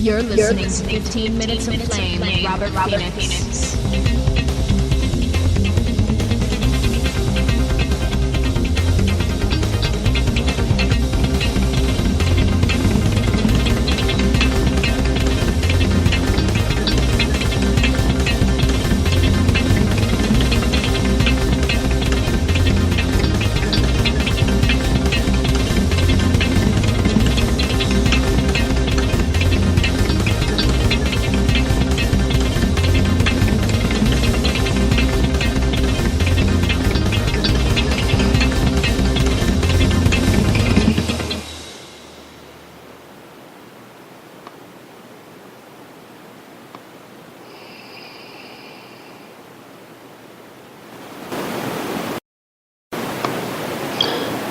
You're listening to 15 Minutes of Flame with Robert Phoenix.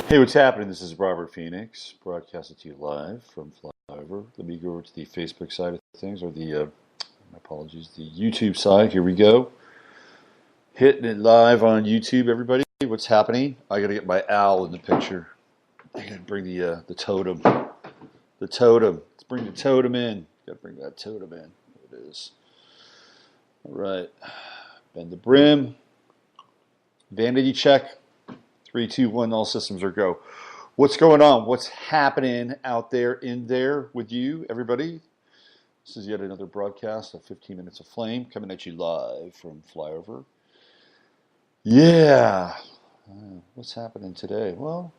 Hey, what's happening? This is Robert Phoenix, broadcasting to you live from Flyover. Let me go over to the Facebook side of things, or the, my apologies, the YouTube side. Here we go. Hitting it live on YouTube, everybody. What's happening? I got to get my owl in the picture. I got to bring the totem. The totem. Let's bring the totem in. Got to bring that totem in. There it is. All right. Bend the brim. Vanity check. 3, 2, 1, all systems are go. What's going on? What's happening out there in there with you, everybody? This is yet another broadcast of 15 Minutes of Flame coming at you live from Flyover. Yeah. What's happening today? Well,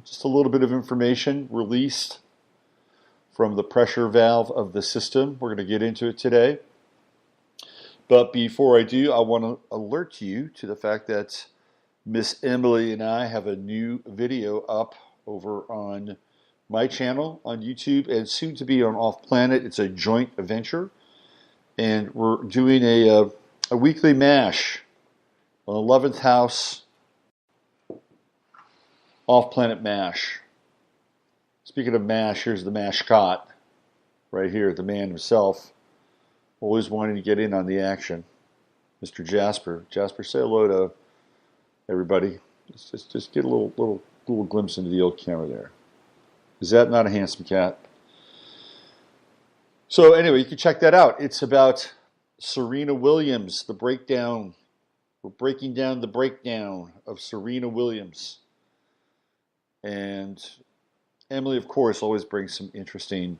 just a little bit of information released from the pressure valve of the system. We're going to get into it today. But before I do, I want to alert you to the fact that Miss Emily and I have a new video up over on my channel on YouTube and soon to be on Off Planet. It's a joint venture, and we're doing a weekly MASH on 11th House Off Planet MASH. Speaking of MASH, here's the mascot right here, the man himself, always wanting to get in on the action, Mr. Jasper. Jasper, say hello to everybody. Just get a little glimpse into the old camera there. Is that not a handsome cat? So anyway, you can check that out. It's about Serena Williams, the breakdown. We're breaking down the breakdown of Serena Williams. And Emily, of course, always brings some interesting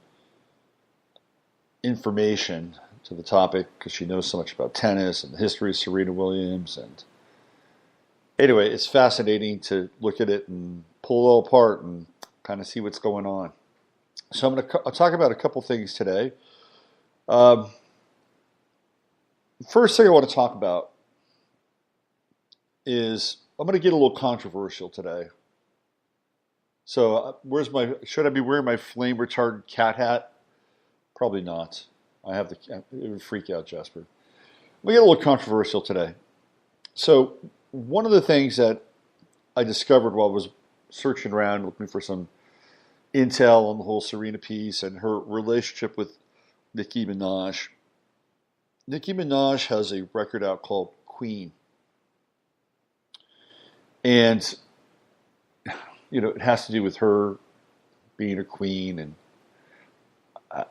information to the topic because she knows so much about tennis and the history of Serena Williams. And anyway, it's fascinating to look at it and pull it all apart and kind of see what's going on. So I'll talk about a couple things today. First thing I want to talk about is I'm going to get a little controversial today. So should I be wearing my flame retardant cat hat? Probably not. It would freak out Jasper. We get a little controversial today. So one of the things that I discovered while I was searching around looking for some intel on the whole Serena piece and her relationship with Nicki Minaj. Nicki Minaj has a record out called Queen. And, it has to do with her being a queen and,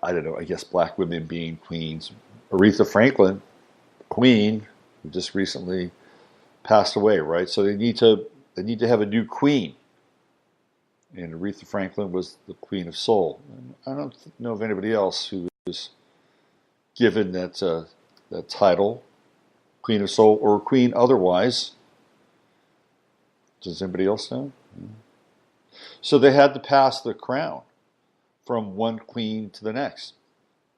I don't know, I guess black women being queens. Aretha Franklin, queen, who just recently passed away, right? So they need to have a new queen. And Aretha Franklin was the Queen of Soul. And I don't know of anybody else who was given that title, Queen of Soul, or Queen otherwise. Does anybody else know? So they had to pass the crown from one queen to the next.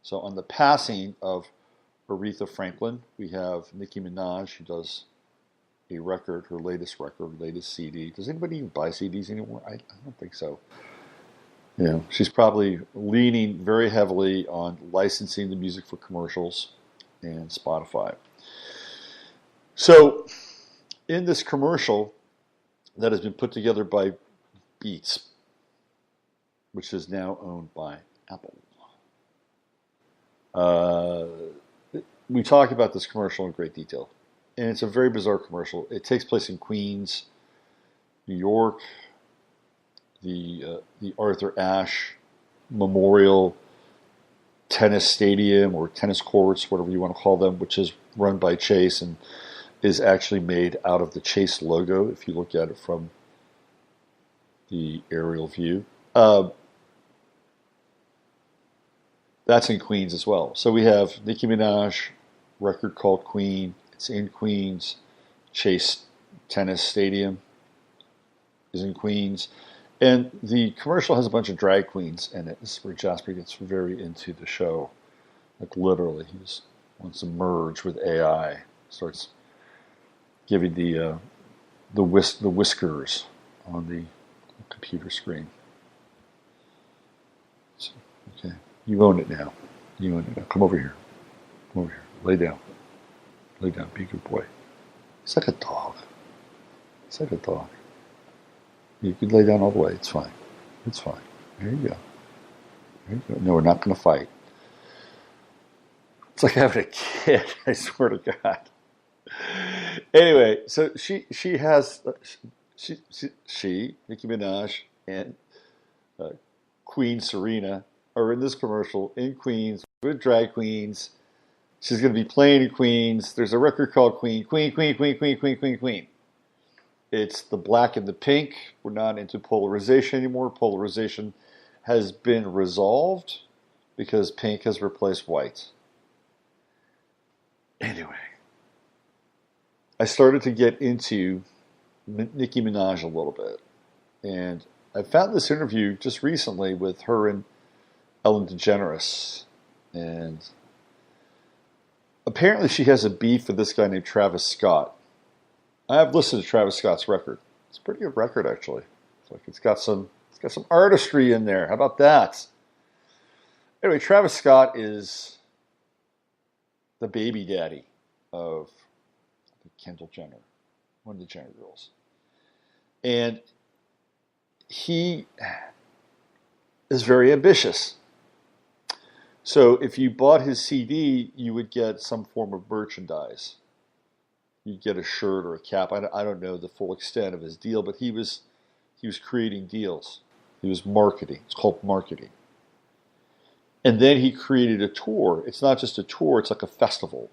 So on the passing of Aretha Franklin, we have Nicki Minaj, who does a record, her latest CD. Does anybody even buy CDs anymore? I don't think so. She's probably leaning very heavily on licensing the music for commercials and Spotify. So in this commercial that has been put together by Beats, which is now owned by Apple, we talk about this commercial in great detail. And it's a very bizarre commercial. It takes place in Queens, New York, the Arthur Ashe Memorial tennis stadium or tennis courts, whatever you want to call them, which is run by Chase and is actually made out of the Chase logo if you look at it from the aerial view. That's in Queens as well. So we have Nicki Minaj, record called Queen. It's in Queens. Chase Tennis Stadium is in Queens. And the commercial has a bunch of drag queens in it. This is where Jasper gets very into the show. Like literally, he just wants to merge with AI. Starts giving the whiskers on the computer screen. So, okay, you own it now. You own it now. Come over here. Come over here. Lay down. Lay down. Be a good boy. It's like a dog. It's like a dog. You can lay down all the way. It's fine. It's fine. There you go. There you go. No, we're not going to fight. It's like having a kid. I swear to God. Anyway, so she has Nicki Minaj and Queen Serena are in this commercial in Queens with drag queens. She's going to be playing in Queens. There's a record called Queen, Queen, Queen, Queen, Queen, Queen, Queen, Queen. It's the black and the pink. We're not into polarization anymore. Polarization has been resolved because pink has replaced white. Anyway, I started to get into Nicki Minaj a little bit. And I found this interview just recently with her and Ellen DeGeneres. And apparently she has a beef with this guy named Travis Scott. I have listened to Travis Scott's record. It's a pretty good record, actually. It's got some artistry in there. How about that? Anyway, Travis Scott is the baby daddy of Kendall Jenner, one of the Jenner girls. And he is very ambitious. So if you bought his CD, you would get some form of merchandise. You'd get a shirt or a cap. I don't know the full extent of his deal, but he was creating deals. He was marketing. It's called marketing. And then he created a tour. It's not just a tour, it's like a festival.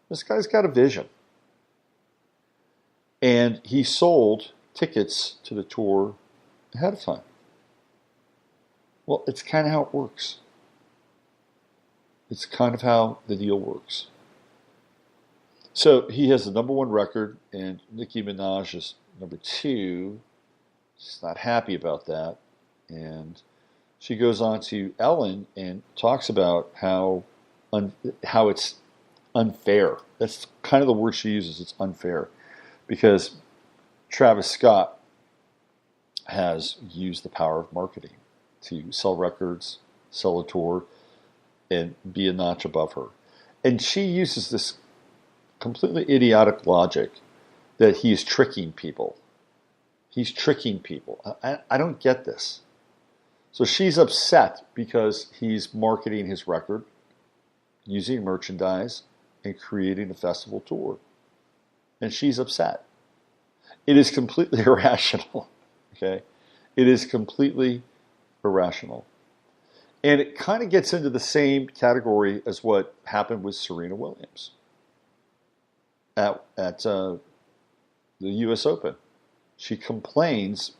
This guy's got a vision. And he sold tickets to the tour ahead of time. Well, it's kind of how it works. It's kind of how the deal works. So he has the number one record, and Nicki Minaj is number two. She's not happy about that. And she goes on to Ellen and talks about how it's unfair. That's kind of the word she uses. It's unfair. Because Travis Scott has used the power of marketing to sell records, sell a tour, and be a notch above her. And she uses this completely idiotic logic that he's tricking people. He's tricking people. I don't get this. So she's upset because he's marketing his record, using merchandise, and creating a festival tour. And she's upset. It is completely irrational. Okay? It is completely irrational. And it kind of gets into the same category as what happened with Serena Williams at the U.S. Open. She complains,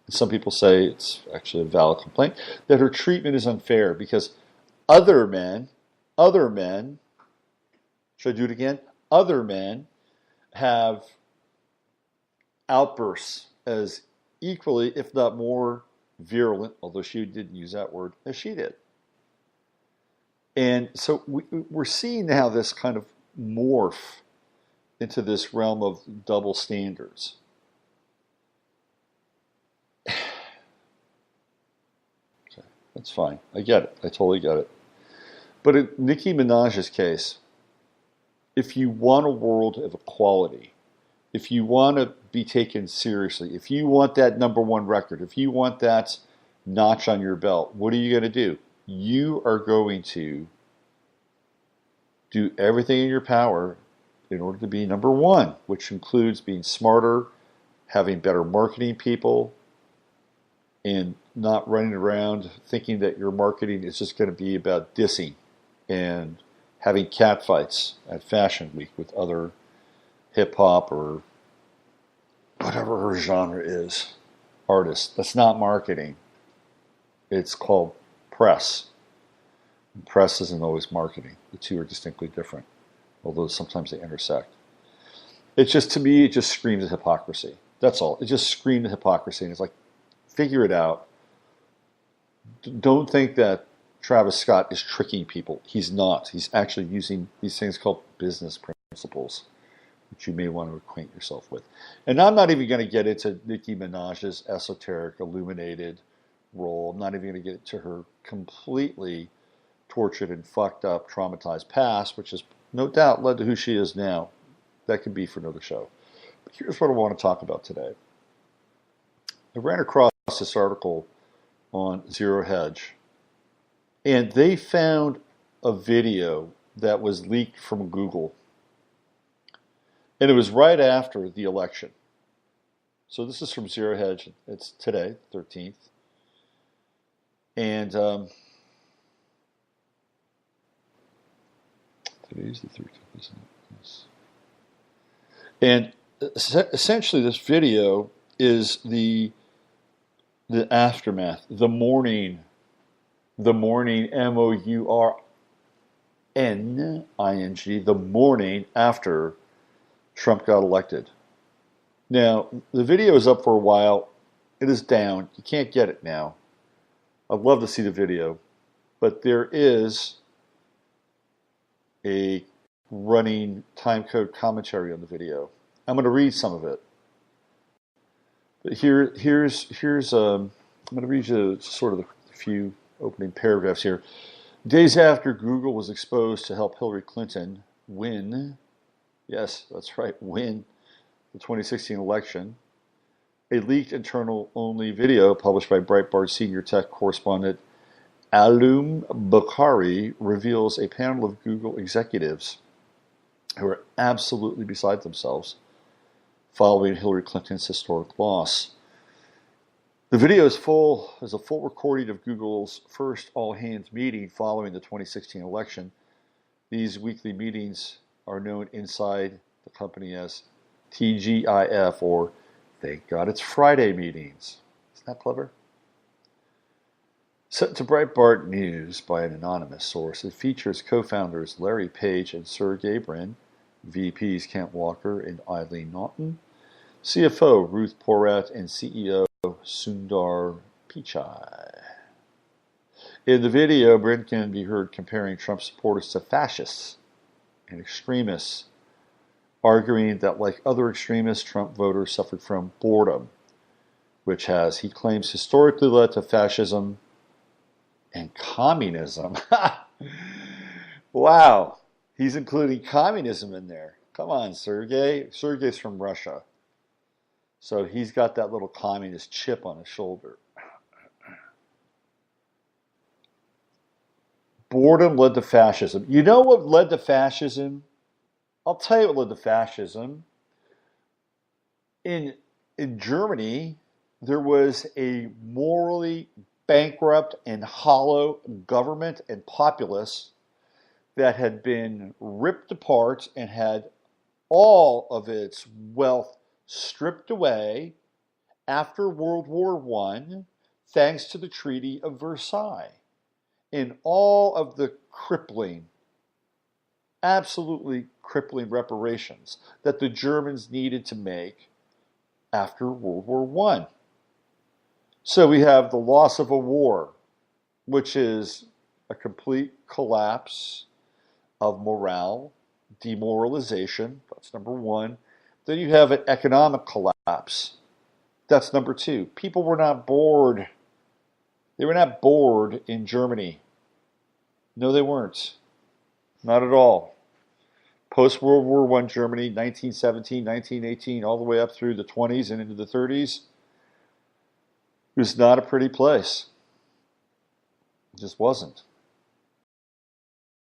and some people say it's actually a valid complaint, that her treatment is unfair because other men, should I do it again? Other men have outbursts as equally, if not more, virulent, although she didn't use that word, as she did. And so we're seeing now this kind of morph into this realm of double standards. Okay, that's fine. I get it. I totally get it. But in Nicki Minaj's case, if you want a world of equality, if you want to be taken seriously, if you want that number one record, if you want that notch on your belt, what are you going to do? You are going to do everything in your power in order to be number one, which includes being smarter, having better marketing people, and not running around thinking that your marketing is just going to be about dissing and having catfights at Fashion Week with other hip hop or whatever her genre is, artists. That's not marketing. It's called press. And press isn't always marketing. The two are distinctly different, although sometimes they intersect. It's just, to me, it just screams of hypocrisy. That's all. It just screams of hypocrisy. And it's like, figure it out. Don't think that Travis Scott is tricking people. He's not. He's actually using these things called business principles, which you may want to acquaint yourself with. And I'm not even going to get into Nicki Minaj's esoteric, illuminated role. I'm not even going to get into her completely tortured and fucked up, traumatized past, which has no doubt led to who she is now. That could be for another show. But here's what I want to talk about today. I ran across this article on Zero Hedge, and they found a video that was leaked from Google. And it was right after the election. So this is from Zero Hedge. It's today, 13th. And today's the 13th, isn't it? Yes. And essentially this video is the aftermath, the morning, M-O-U-R-N-I-N-G, the morning after Trump got elected. Now, the video is up for a while. It is down. You can't get it now. I'd love to see the video, but there is a running timecode commentary on the video. I'm going to read some of it. But here's I'm going to read you sort of the few opening paragraphs here. Days after Google was exposed to help Hillary Clinton win, yes, that's right, win the 2016 election, a leaked internal-only video published by Breitbart senior tech correspondent Alum Bukhari reveals a panel of Google executives who are absolutely beside themselves following Hillary Clinton's historic loss. The video is a full recording of Google's first all-hands meeting following the 2016 election. These weekly meetings are known inside the company as TGIF, or Thank God It's Friday meetings. Isn't that clever? Sent to Breitbart News by an anonymous source, it features co-founders Larry Page and Sergey Brin, VPs Kent Walker and Eileen Naughton, CFO Ruth Porat, and CEO Sundar Pichai. In the video, Brin can be heard comparing Trump supporters to fascists and extremists, arguing that, like other extremists, Trump voters suffered from boredom, which has, he claims, historically led to fascism and communism. Wow, he's including communism in there. Come on, Sergey. Sergey's from Russia, so he's got that little communist chip on his shoulder. Boredom led to fascism. You know what led to fascism? I'll tell you what led to fascism. In Germany, there was a morally bankrupt and hollow government and populace that had been ripped apart and had all of its wealth stripped away after World War I, thanks to the Treaty of Versailles. In all of the crippling, absolutely crippling reparations that the Germans needed to make after World War I. So we have the loss of a war, which is a complete collapse of morale, demoralization. That's number one. Then you have an economic collapse. That's number two. People were not bored. They were not bored in Germany. No, they weren't. Not at all. Post-World War I Germany, 1917, 1918, all the way up through the 20s and into the 30s, it was not a pretty place. It just wasn't.